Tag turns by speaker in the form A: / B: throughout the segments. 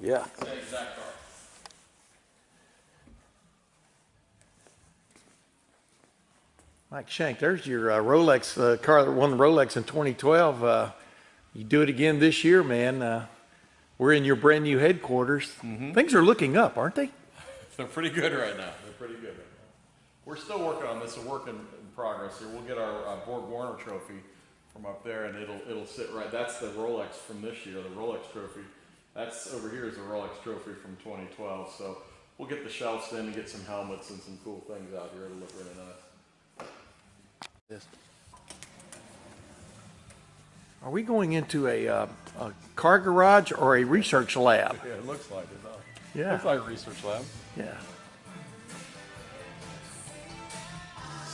A: Yeah.
B: Same exact car.
A: Mike Shank, there's your Rolex car that won the Rolex in 2012. You do it again this year, man. We're in your brand new headquarters. Things are looking up, aren't they?
B: They're pretty good right now. They're pretty good right now. We're still working on this, a work in progress here. We'll get our Borg-Warner trophy from up there, and it'll sit right. That's the Rolex from this year, the Rolex trophy. That's over here is the Rolex trophy from 2012. So we'll get the shelves in and get some helmets and some cool things out here. It'll look really nice.
A: Yes. Are we going into a car garage or a research lab?
B: Yeah, it looks like it, huh?
A: Yeah.
B: Looks like a research lab.
A: Yeah.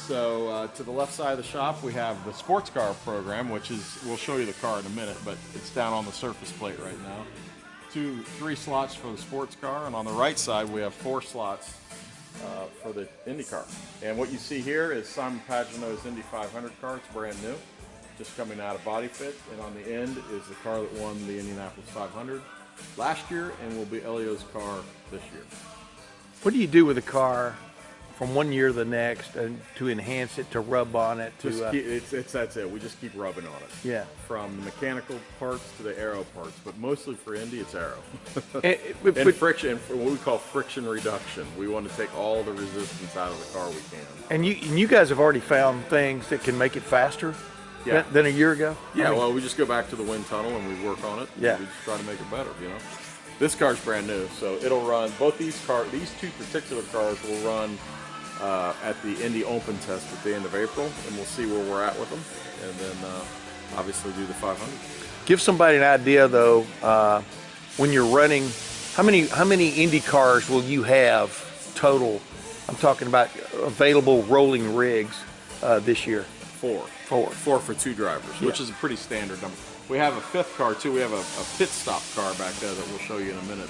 B: So to the left side of the shop, we have the sports car program, which is, we'll show you the car in a minute, but it's down on the surface plate right now. 3 slots for the sports car, and on the right side, we have 4 slots for the IndyCar. And what you see here is Simon Pagenaud's Indy 500 car. It's brand new, just coming out of body fit. And on the end is the car that won the Indianapolis 500 last year and will be Helio's car this year.
A: What do you do with a car from one year to the next and to enhance it, to rub on it?
B: That's it. We just keep rubbing on it.
A: Yeah.
B: From the mechanical parts to the aero parts, but mostly for Indy, it's aero.
A: But
B: friction, what we call friction reduction. We want to take all the resistance out of the car we can.
A: And you guys have already found things that can make it faster than a year ago?
B: Yeah, well, we just go back to the wind tunnel and we work on it.
A: Yeah.
B: We just try to make it better, you know. This car's brand new, so it'll run, both these 2 particular cars will run at the Indy Open test at the end of April, and we'll see where we're at with them, and then obviously do the 500.
A: Give somebody an idea, though, when you're running, how many Indy cars will you have total? I'm talking about available rolling rigs this year.
B: 4 for 2 drivers, which is a pretty standard number. We have a 5th car too. We have a pit stop car back there that we'll show you in a minute,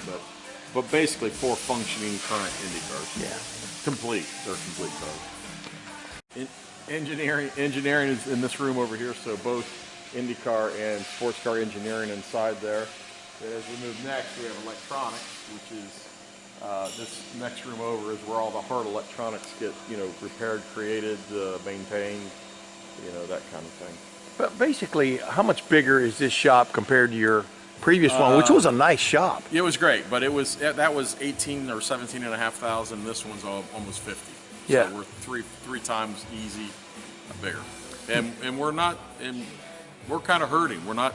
B: but basically 4 functioning current Indy cars.
A: Yeah.
B: Complete. They're complete cars. Engineering is in this room over here, so both IndyCar and sports car engineering inside there. And as we move next, we have electronics, which is this next room over is where all the hard electronics get, repaired, created, maintained, that kind of thing.
A: But basically, how much bigger is this shop compared to your previous one, which was a nice shop?
B: It was great, but that was 18 or 17,500. This one's almost 50.
A: Yeah.
B: So we're three times easy bigger, and we're not, and we're kind of hurting. We're not.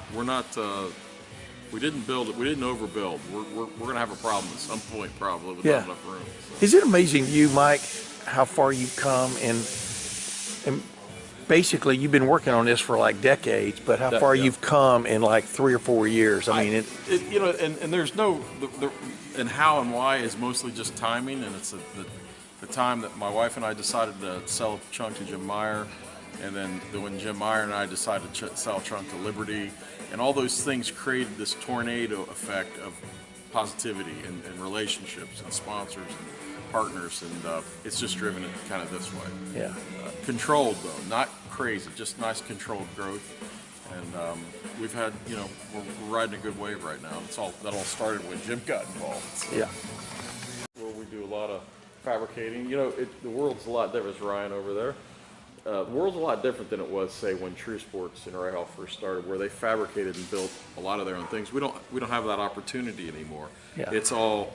B: We didn't build it. We didn't overbuild. We're gonna have a problem at some point probably with not enough room. So.
A: Is it amazing to you, Mike, how far you've come and basically, you've been working on this for like decades, but how far you've come in like 3 or 4 years. I mean,
B: and there's no, and how and why is mostly just timing, and it's the time that my wife and I decided to sell a chunk to Jim Meyer, and then when Jim Meyer and I decided to sell a chunk to Liberty, and all those things created this tornado effect of positivity and relationships and sponsors and partners, and it's just driven it kind of this way.
A: Yeah.
B: Controlled though, not crazy, just nice controlled growth, and we've had, we're riding a good wave right now. That all started when Jim got involved. So.
A: Yeah.
B: Where we do a lot of fabricating. The world's a lot different. There's Ryan over there. The world's a lot different than it was, say, when True Sports and Rahal first started, where they fabricated and built a lot of their own things. We don't have that opportunity anymore.
A: Yeah.
B: It's all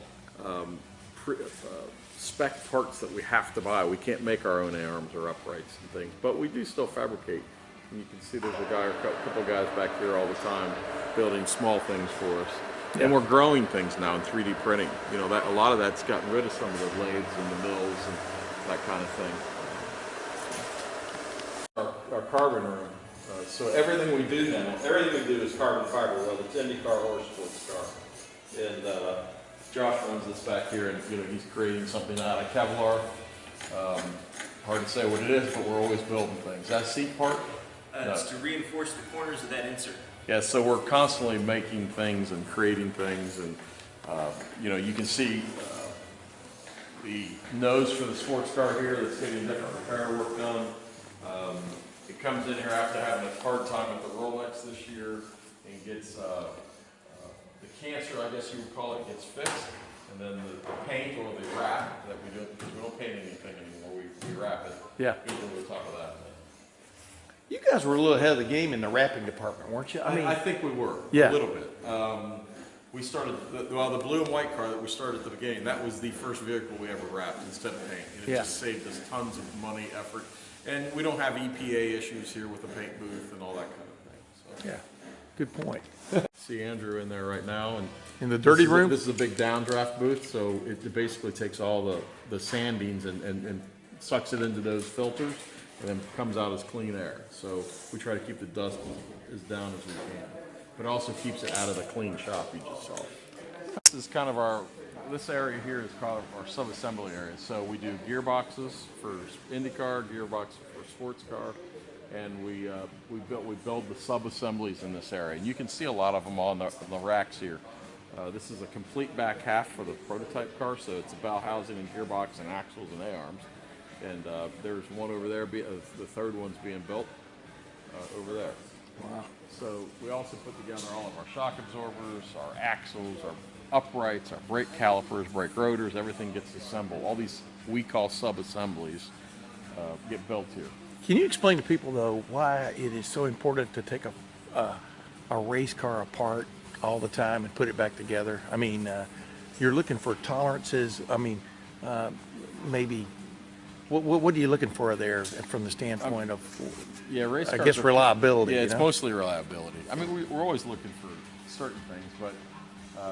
B: spec parts that we have to buy. We can't make our own arms or uprights and things, but we do still fabricate. And you can see there's a couple of guys back here all the time building small things for us. Yeah. And we're growing things now in 3D printing. That a lot of that's gotten rid of some of the lathes and the mills and that kind of thing. Our carbon room. So everything we do now, is carbon fiber, whether it's IndyCar or sports car. And Josh runs this back here, and he's creating something out of Kevlar. Hard to say what it is, but we're always building things. That seat part?
C: It's to reinforce the corners of that insert.
B: Yeah, so we're constantly making things and creating things, and you can see the nose for the sports car here that's getting different repair work done. It comes in here after having a hard time with the Rolex this year and gets cancer, I guess you would call it, gets fixed, and then the paint or the wrap that we do, because we don't paint anything anymore, we wrap it.
A: Yeah.
B: Goes over the top of that.
A: You guys were a little ahead of the game in the wrapping department, weren't you?
B: I think we were,
A: Yeah.
B: a little bit. We started, the blue and white car that we started at the beginning, that was the first vehicle we ever wrapped instead of paint. And it
A: Yeah.
B: just saved us tons of money, effort. And we don't have EPA issues here with the paint booth and all that kind of thing. So.
A: Yeah, good point.
B: See Andrew in there right now. And
A: In the dirty room?
B: This is a big downdraft booth, so it basically takes all the sand beans and sucks it into those filters and then comes out as clean air. So we try to keep the dust as down as we can. But it also keeps it out of the clean shop you just saw. This is kind of this area here is called our sub-assembly area. So we do gearboxes for IndyCar, gearboxes for sports car, and we build the sub-assemblies in this area. And you can see a lot of them on the racks here. This is a complete back half for the prototype car, so it's a bell housing and gearbox and axles and A-arms. And there's one over there, the third one's being built over there.
A: Wow.
B: So we also put together all of our shock absorbers, our axles, our uprights, our brake calipers, brake rotors, everything gets assembled. All these we call sub-assemblies get built here.
A: Can you explain to people, though, why it is so important to take a race car apart all the time and put it back together? I mean, you're looking for tolerances. I mean, maybe what are you looking for there from the standpoint of,
B: race
A: I
B: cars
A: guess,
B: are,
A: reliability?
B: Yeah,
A: you
B: it's
A: know?
B: mostly reliability. I mean, we're always looking for certain things, but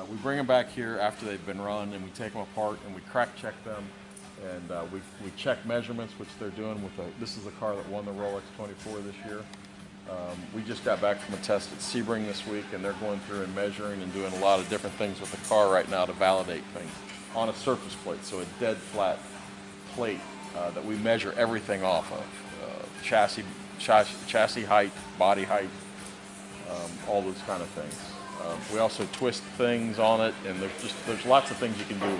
B: we bring them back here after they've been run, and we take them apart and we crack check them, and we check measurements, which they're doing with this is a car that won the Rolex 24 this year. We just got back from a test at Sebring this week, and they're going through and measuring and doing a lot of different things with the car right now to validate things on a surface plate, so a dead flat plate that we measure everything off of, chassis height, body height, all those kind of things. We also twist things on it, and there's lots of things you can do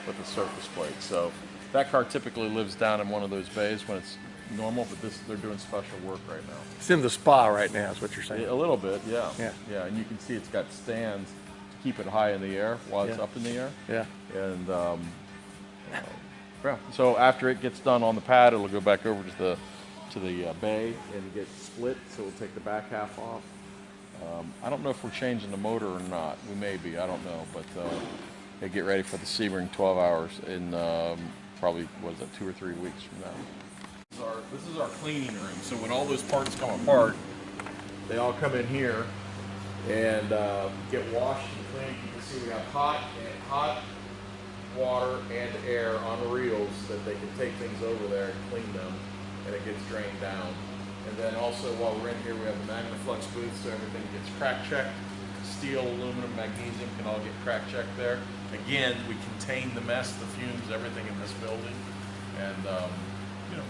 B: with the surface plate. So that car typically lives down in one of those bays when it's normal, but they're doing special work right now.
A: It's in the spa right now, is what you're saying.
B: A little bit, yeah.
A: Yeah.
B: Yeah, and you can see it's got stands to keep it high in the air while it's
A: Yeah.
B: up in the air.
A: Yeah.
B: And yeah. So after it gets done on the pad, it'll go back over to the bay and get split. So we'll take the back half off. I don't know if we're changing the motor or not. We may be. I don't know. But they get ready for the Sebring 12 hours in probably 2 or 3 weeks from now. This is our cleaning room. So when all those parts come apart, they all come in here and get washed and cleaned. You can see we have hot water and air on the reels that they can take things over there and clean them, and it gets drained down. And then also while we're in here, we have the MagnaFlux booth, so everything gets crack checked. Steel, aluminum, magnesium can all get crack checked there. Again, we contain the mess, the fumes, everything in this building, and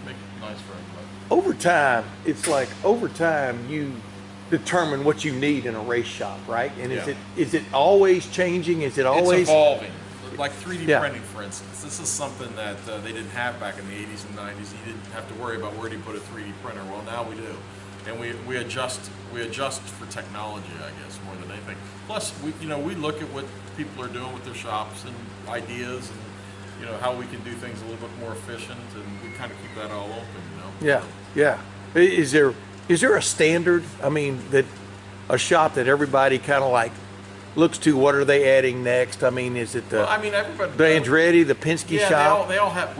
B: make it nice for everybody.
A: Over time, it's like over time you determine what you need in a race shop, right? And
B: Yeah.
A: is it always changing? Is it always
B: It's evolving. Like 3D
A: Yeah.
B: printing, for instance. This is something that they didn't have back in the 80s and 90s. You didn't have to worry about where do you put a 3D printer. Well, now we do. And we adjust for technology, I guess, more than anything. Plus, we look at what people are doing with their shops and ideas and, how we can do things a little bit more efficient, and we kind of keep that all open,
A: Yeah, yeah. Is there a standard? I mean, that a shop that everybody kind of like looks to? What are they adding next? I mean, is it the
B: Well, I mean, everybody.
A: the Andretti, the Penske
B: Yeah,
A: shop?
B: they all have.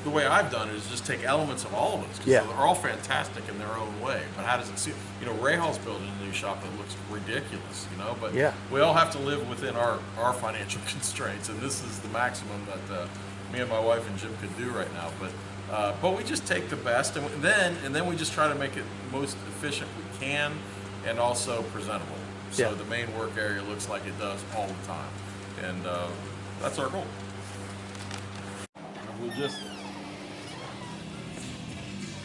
B: The way I've done it is just take elements of all of those, because
A: Yeah.
B: they're all fantastic in their own way. But how does it see? Rahaal's building a new shop that looks ridiculous, But
A: Yeah.
B: we all have to live within our financial constraints, and this is the maximum that me and my wife and Jim could do right now. But we just take the best, and then we just try to make it most efficient we can, and also presentable. So
A: Yeah.
B: the main work area looks like it does all the time, and that's our goal. We just.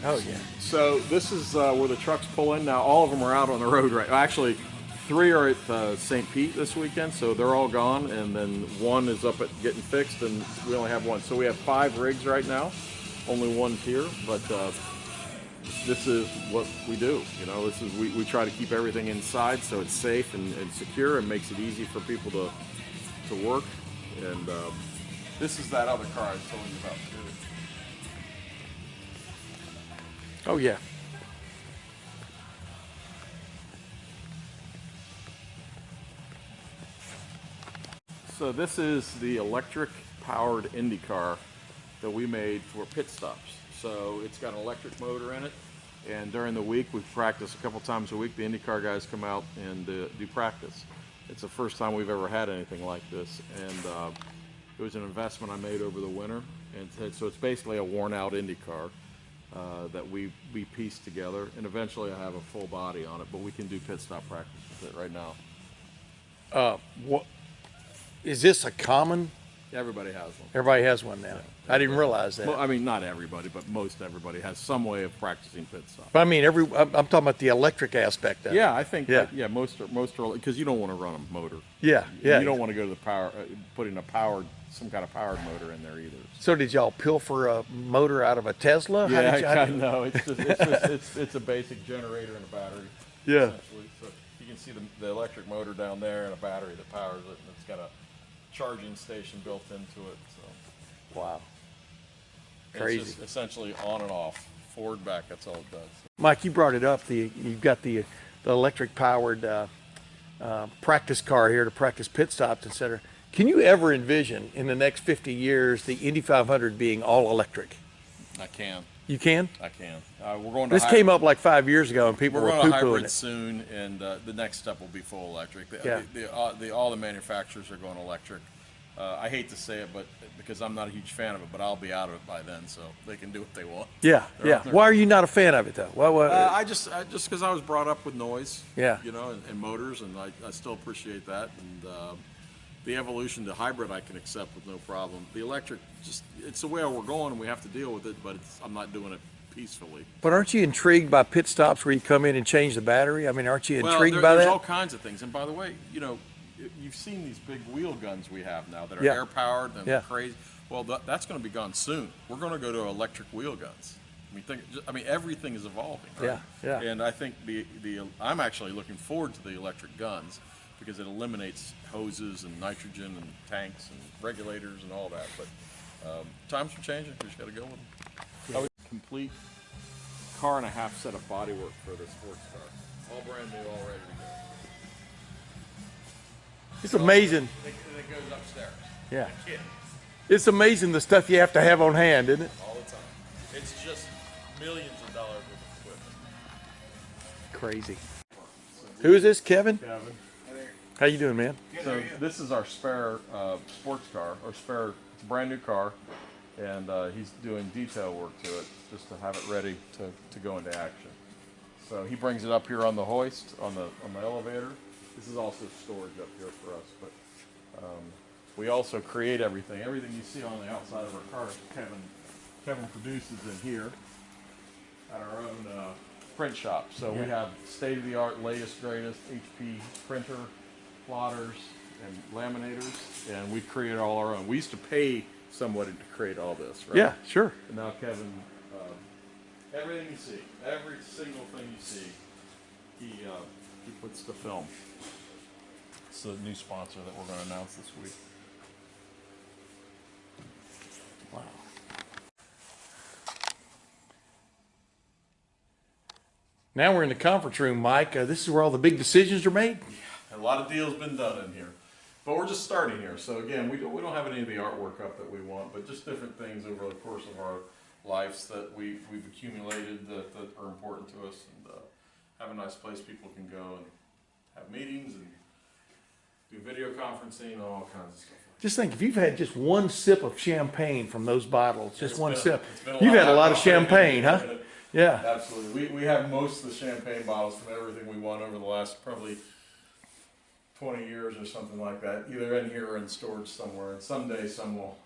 A: Oh yeah.
B: So this is where the trucks pull in. Now all of them are out on the road right. Actually, 3 are at St. Pete this weekend, so they're all gone, and then 1 is up at getting fixed, and we only have 1. So we have 5 rigs right now. Only 1's here, but this is what we do. You know, this is we try to keep everything inside so it's safe and secure and makes it easy for people to work. And this is that other car I was telling you about too.
A: Oh yeah.
B: So this is the electric powered IndyCar that we made for pit stops. So it's got an electric motor in it, and during the week we practice a couple times a week. The IndyCar guys come out and do practice. It's the first time we've ever had anything like this, and it was an investment I made over the winter. And so it's basically a worn out IndyCar that we pieced together, and eventually I have a full body on it, but we can do pit stop practice with it right now.
A: What is this a common?
B: Everybody has one.
A: Everybody has one now. I didn't realize that.
B: Well, I mean, not everybody, but most everybody has some way of practicing pit stop.
A: But I mean, I'm talking about the electric aspect of it.
B: Yeah, I think.
A: Yeah.
B: That, most are because you don't want to run a motor.
A: Yeah, yeah.
B: You don't want to go to the power, putting some kind of powered motor in there either.
A: So did y'all pilfer a motor out of a Tesla?
B: Yeah, no, it's a basic generator and a battery.
A: Yeah.
B: Essentially. So you can see the electric motor down there and a battery that powers it, and it's got a charging station built into it. So.
A: Wow.
B: It's
A: Crazy.
B: just essentially on and off, forward, back. That's all it does.
A: Mike, you brought it up. You've got the electric powered practice car here to practice pit stops, etc. Can you ever envision in the next 50 years the Indy 500 being all electric?
B: I can.
A: You can?
B: I can. We're going to
A: This came up like 5 years ago, and people
B: We're
A: were
B: going to
A: poo-pooing
B: hybrid
A: it.
B: soon, and the next step will be full electric.
A: Yeah.
B: All the manufacturers are going electric. I hate to say it, but because I'm not a huge fan of it, but I'll be out of it by then, so they can do what they want.
A: Yeah, yeah. Why are you not a fan of it though?
B: I just because I was brought up with noise.
A: Yeah.
B: You know, and motors, and I still appreciate that. And the evolution to hybrid I can accept with no problem. The electric, it's the way we're going, and we have to deal with it. But I'm not doing it peacefully.
A: But aren't you intrigued by pit stops where you come in and change the battery? I mean, aren't you intrigued by
B: there's
A: that?
B: all kinds of things. And by the way, you know, you've seen these big wheel guns we have now that are
A: Yeah.
B: air powered and
A: Yeah.
B: crazy. Well, that's going to be gone soon. We're going to go to electric wheel guns. I mean, everything is evolving. Right?
A: Yeah, yeah.
B: And I think I'm actually looking forward to the electric guns because it eliminates hoses and nitrogen and tanks and regulators and all that. But times are changing. We just got to go with them. I would complete car and a half set of bodywork for the sports car. All brand new, all ready to go.
A: It's amazing.
B: And it goes upstairs.
A: Yeah.
B: Yeah.
A: It's amazing the stuff you have to have on hand, isn't it?
B: All the time. It's just millions of dollars worth of equipment.
A: Crazy. Who is this, Kevin?
B: Kevin.
A: How you doing, man?
B: So this is our spare sports car, it's a brand new car, and he's doing detail work to it just to have it ready to go into action. So he brings it up here on the hoist, on the elevator. This is also storage up here for us, but we also create everything. Everything you see on the outside of our car, Kevin produces in here at our own print shop. So we have state-of-the-art, latest, greatest HP printer, plotters, and laminators, and we create all our own. We used to pay somebody to create all this, right?
A: Yeah, sure.
B: And now Kevin, everything you see, every single thing you see, he puts the film. It's the new sponsor that we're going to announce this week.
A: Wow. Now we're in the conference room, Mike. This is where all the big decisions are made.
B: A lot of deals been done in here, but we're just starting here. So again, we don't have any of the artwork up that we want, but just different things over the course of our lives that we've accumulated that are important to us, and have a nice place people can go and have meetings and do video conferencing, all kinds of stuff.
A: Just think, if you've had just one sip of champagne from those bottles, just one sip,
B: it's been
A: you've had a lot of
B: of
A: champagne, huh? Yeah.
B: Absolutely. We have most of the champagne bottles from everything we won over the last probably 20 years or something like that, either in here or in storage somewhere. And someday some will